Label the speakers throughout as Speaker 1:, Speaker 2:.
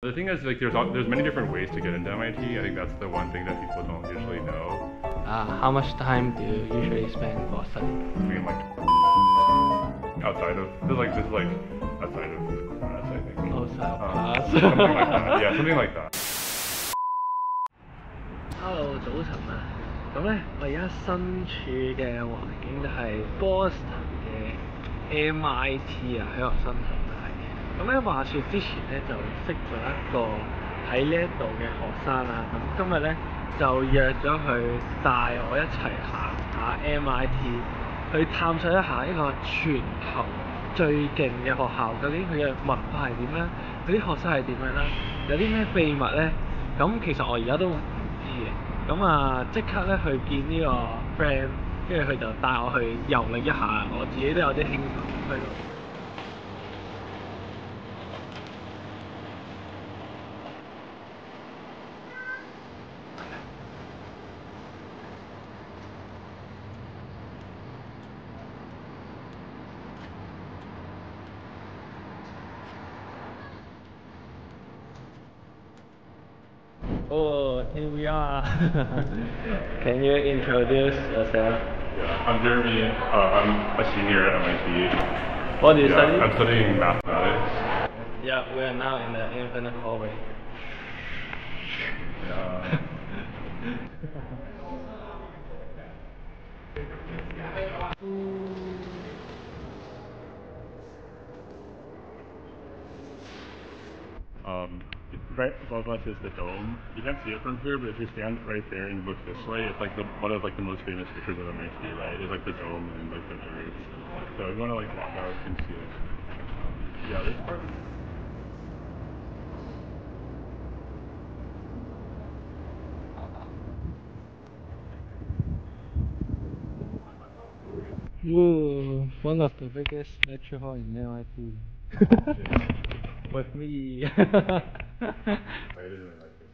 Speaker 1: The thing is, like, there's many different ways to get into MIT. I think that's the one thing that people don't usually know.
Speaker 2: How much time do you usually spend for studying?
Speaker 1: I mean, like, outside of this is like outside of class, I think.
Speaker 2: Outside of class.
Speaker 1: Something like that. Yeah, something like that.
Speaker 2: Hello， 早晨啊！咁咧，我而家身處嘅環境就係 Boston 嘅 MIT 啊，喺我身旁係。咁咧話説之前咧就識咗一個喺呢一度嘅學生啦，咁今日咧就約咗佢帶我一齊行下 MIT， 去探索一下呢個全球最勁嘅學校，究竟佢嘅文化係點咧？佢啲學生係點樣啦？有啲咩秘密咧？咁其實我而家都唔知嘅，咁啊即刻咧去見呢個 friend， 跟住佢就帶我去遊歷一下，我自己都有啲興奮去到。Oh, here we are. Can you introduce yourself?
Speaker 1: Yeah, I'm Jeremy. I'm a senior at MIT.
Speaker 2: What do you study?
Speaker 1: I'm studying mathematics.
Speaker 2: Yeah, we are now in the infinite hallway.
Speaker 1: Yeah. Right above us is the dome. You can't see it from here, but if you stand right there and look this way, it's like one of like the most famous pictures of MIT, right? It's like the dome and like the birds. So if you want to like walk out, you can see it. Yeah, this part.
Speaker 2: Whoa, one of the biggest lecture hall in MIT. With me.
Speaker 1: I didn't really like it.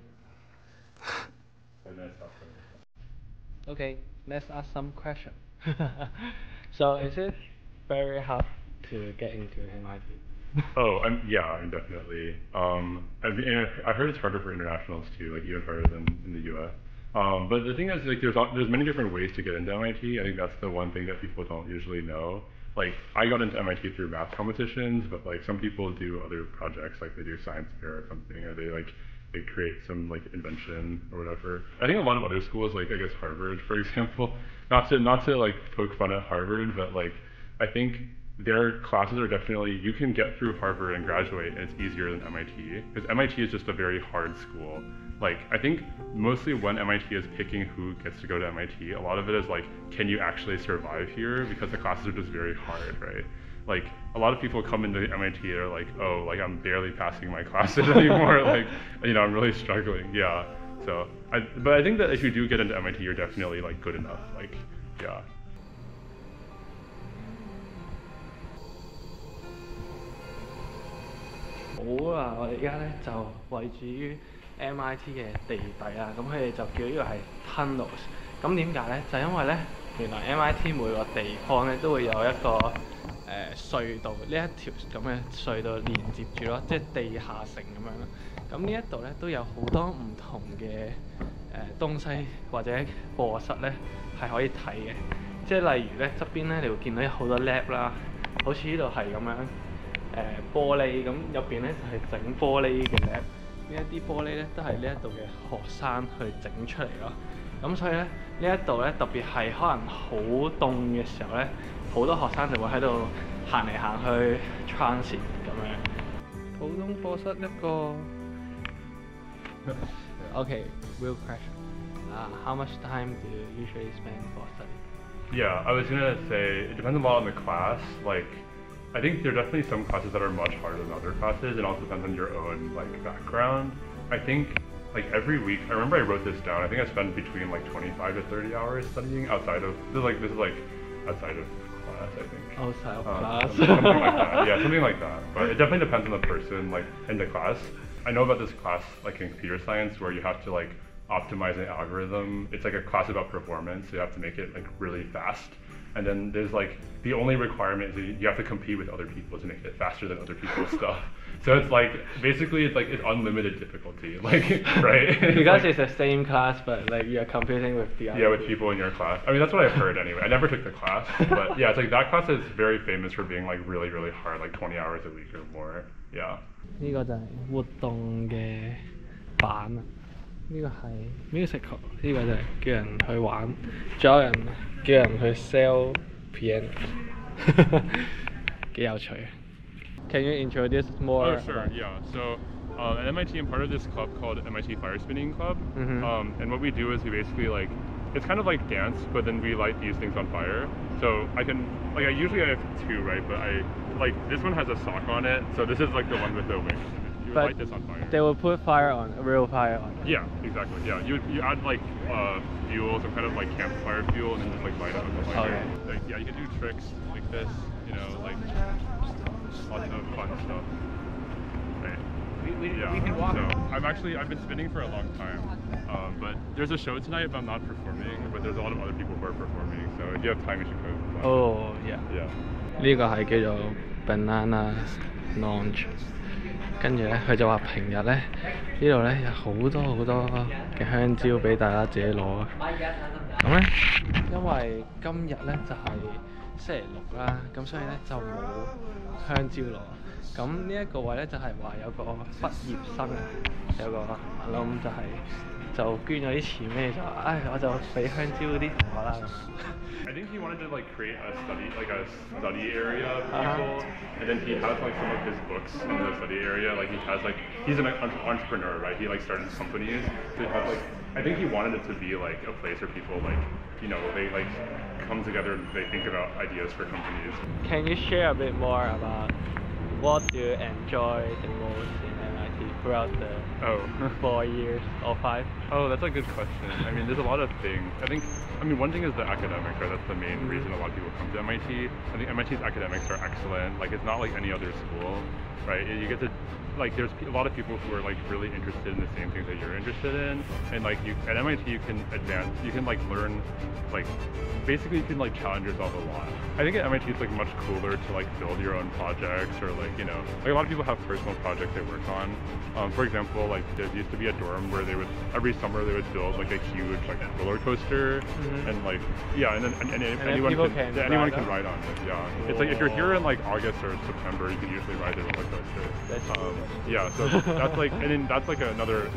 Speaker 1: And then stop it.
Speaker 2: Okay, let's ask some questions. So, is it very hard to get into MIT?
Speaker 1: Oh, definitely. I've heard it's harder for internationals too, like even harder than in the U.S. But the thing is, like, there's many different ways to get into MIT. I think that's the one thing that people don't usually know. Like, I got into MIT through math competitions, but like some people do other projects, like they do science fair or something, or they create some like invention or whatever. I think a lot of other schools, like I guess Harvard, for example, not to like poke fun at Harvard, but like I think their classes are definitely, you can get through Harvard and graduate, and it's easier than MIT, because MIT is just a very hard school. Like, I think mostly when MIT is picking who gets to go to MIT, a lot of it is like, can you actually survive here? Because the classes are just very hard, right? Like, a lot of people come into MIT and are like, oh, like I'm barely passing my classes anymore, like, I'm really struggling, yeah. So, but I think that if you do get into MIT, you're definitely like good enough, like, yeah.
Speaker 2: 好啦，我哋而家咧就位置於 MIT 嘅地底啊，咁佢哋就叫呢個係 tunnels。咁點解咧？就因為咧，原來 MIT 每個地方咧都會有一個隧道，呢一條咁嘅隧道連接住咯，即係地下城咁樣咯。咁呢一度咧都有好多唔同嘅東西或者課室咧係可以睇嘅，即係例如咧側邊咧你會見到有好多 lab 啦，好似呢度係咁樣。玻璃咁入邊咧就係整玻璃嘅 lab， 呢一啲玻璃咧都係呢一度嘅學生去整出嚟咯。咁所以咧呢一度咧特別係可能好凍嘅時候咧，好多學生就會喺度行嚟行去 transit 咁樣。普通課室一個。Okay, real question. How much time do you usually spend for study?
Speaker 1: Yeah, I was gonna say it depends a lot on the class. Like, I think there are definitely some classes that are much harder than other classes. It also depends on your own like background. I think like every week, I remember I wrote this down. I think I spend between like 25 to 30 hours studying outside of this is like outside of class, I think.
Speaker 2: Outside of class.
Speaker 1: Something like that. Yeah, something like that. But it definitely depends on the person like in the class. I know about this class like in computer science where you have to like optimize an algorithm. It's like a class about performance. So you have to make it like really fast. and then there's like the only requirement is you have to compete with other people to make it faster than other people's stuff. So it's like basically it's unlimited difficulty, like right?
Speaker 2: Because it's the same class, but like you're competing with the other.
Speaker 1: Yeah, with people in your class. I mean, that's what I've heard anyway. I never took the class, but yeah, it's like that class is very famous for being like really really hard, like 20 hours a week or more. Yeah.
Speaker 2: 呢個就係活動嘅版啊！呢個係 musical， 呢個就係叫人去玩，仲有人叫人去 sell piano， 幾有趣。Can you introduce more?
Speaker 1: Oh, sure. Yeah. So at MIT, I'm part of this club called MIT Fire Spinning Club. And what we do is we basically like, it's kind of like dance, but then we light these things on fire. So I usually have two, right? But this one has a sock on it. So this is like the one with the wings. You would light this on fire.
Speaker 2: They will put fire on, real fire on.
Speaker 1: Yeah, exactly. Yeah. You add like fuel, some kind of like campfire fuel, and then just like light it on the fire.
Speaker 2: Okay.
Speaker 1: Like, yeah, you can do tricks like this, you know, like lots of fun stuff. Right.
Speaker 2: We can walk.
Speaker 1: So I've been spinning for a long time, but there's a show tonight, but I'm not performing. But there's a lot of other people who are performing. So if you have time, you should go.
Speaker 2: Oh yeah.
Speaker 1: Yeah.
Speaker 2: 呢個係叫做 banana launch。跟住咧，佢就話平日咧呢度咧有好多嘅香蕉俾大家自己攞啊。咁咧，因為今日咧就係星期六啦，咁所以咧就冇香蕉攞。咁呢一個位咧就係話有個畢業生啊，有個我諗就捐咗啲錢俾你，就話我就俾香蕉嗰啲同學啦咁樣。
Speaker 1: I think he wanted to like create a study area of people, and then he has like some of his books in the study area. Like he's an entrepreneur, right? He like started companies. So he has like I think he wanted it to be like a place where people like they like come together and they think about ideas for companies.
Speaker 2: Can you share a bit more about what do you enjoy the most in MIT throughout the 4 years or 5?
Speaker 1: Oh, that's a good question. I mean, there's a lot of things. One thing is the academics, right? That's the main reason a lot of people come to MIT. I think MIT's academics are excellent. Like, it's not like any other school, right? You get to, like, there's a lot of people who are, like, really interested in the same things that you're interested in. And, like, at MIT, you can advance, you can, like, learn, like, basically you can, like, challenge yourself a lot. I think at MIT, it's, like, much cooler to, like, build your own projects or, like, like, a lot of people have personal projects they work on. For example, like, there used to be a dorm where every summer they would build, like, a huge, like, roller coaster. And like and anyone can ride on it. Yeah, it's like if you're here in like August or September, you can usually ride the roller coaster. Yeah, so that's like that's like another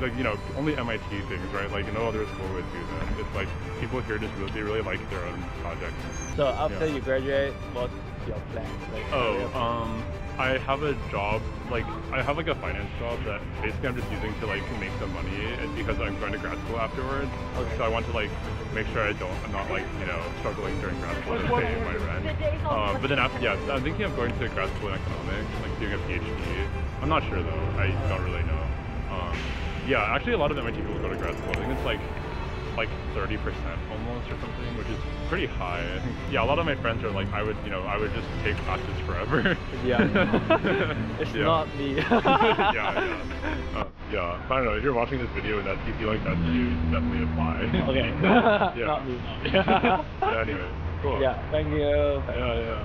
Speaker 1: only MIT things, right? Like no other school would do that. It's like people here just really like their own projects.
Speaker 2: So after you graduate, what's your plan?
Speaker 1: I have a job, I have like a finance job that basically I'm just using to like make some money, and because I'm going to grad school afterwards. Okay. So I want to like make sure I'm not like struggling during grad school to pay my rent. But then after I'm thinking of going to grad school in economics, like doing a PhD. I'm not sure though. I don't really know. Actually a lot of MIT people go to grad school. I think it's like 30% almost or something, which is pretty high. I think, a lot of my friends are like, I would just take classes forever.
Speaker 2: It's not me.
Speaker 1: But I don't know, if you're watching this video and you feel like that's you, definitely apply.
Speaker 2: Okay.
Speaker 1: Not me. Anyway, cool.
Speaker 2: Thank you.
Speaker 1: Yeah.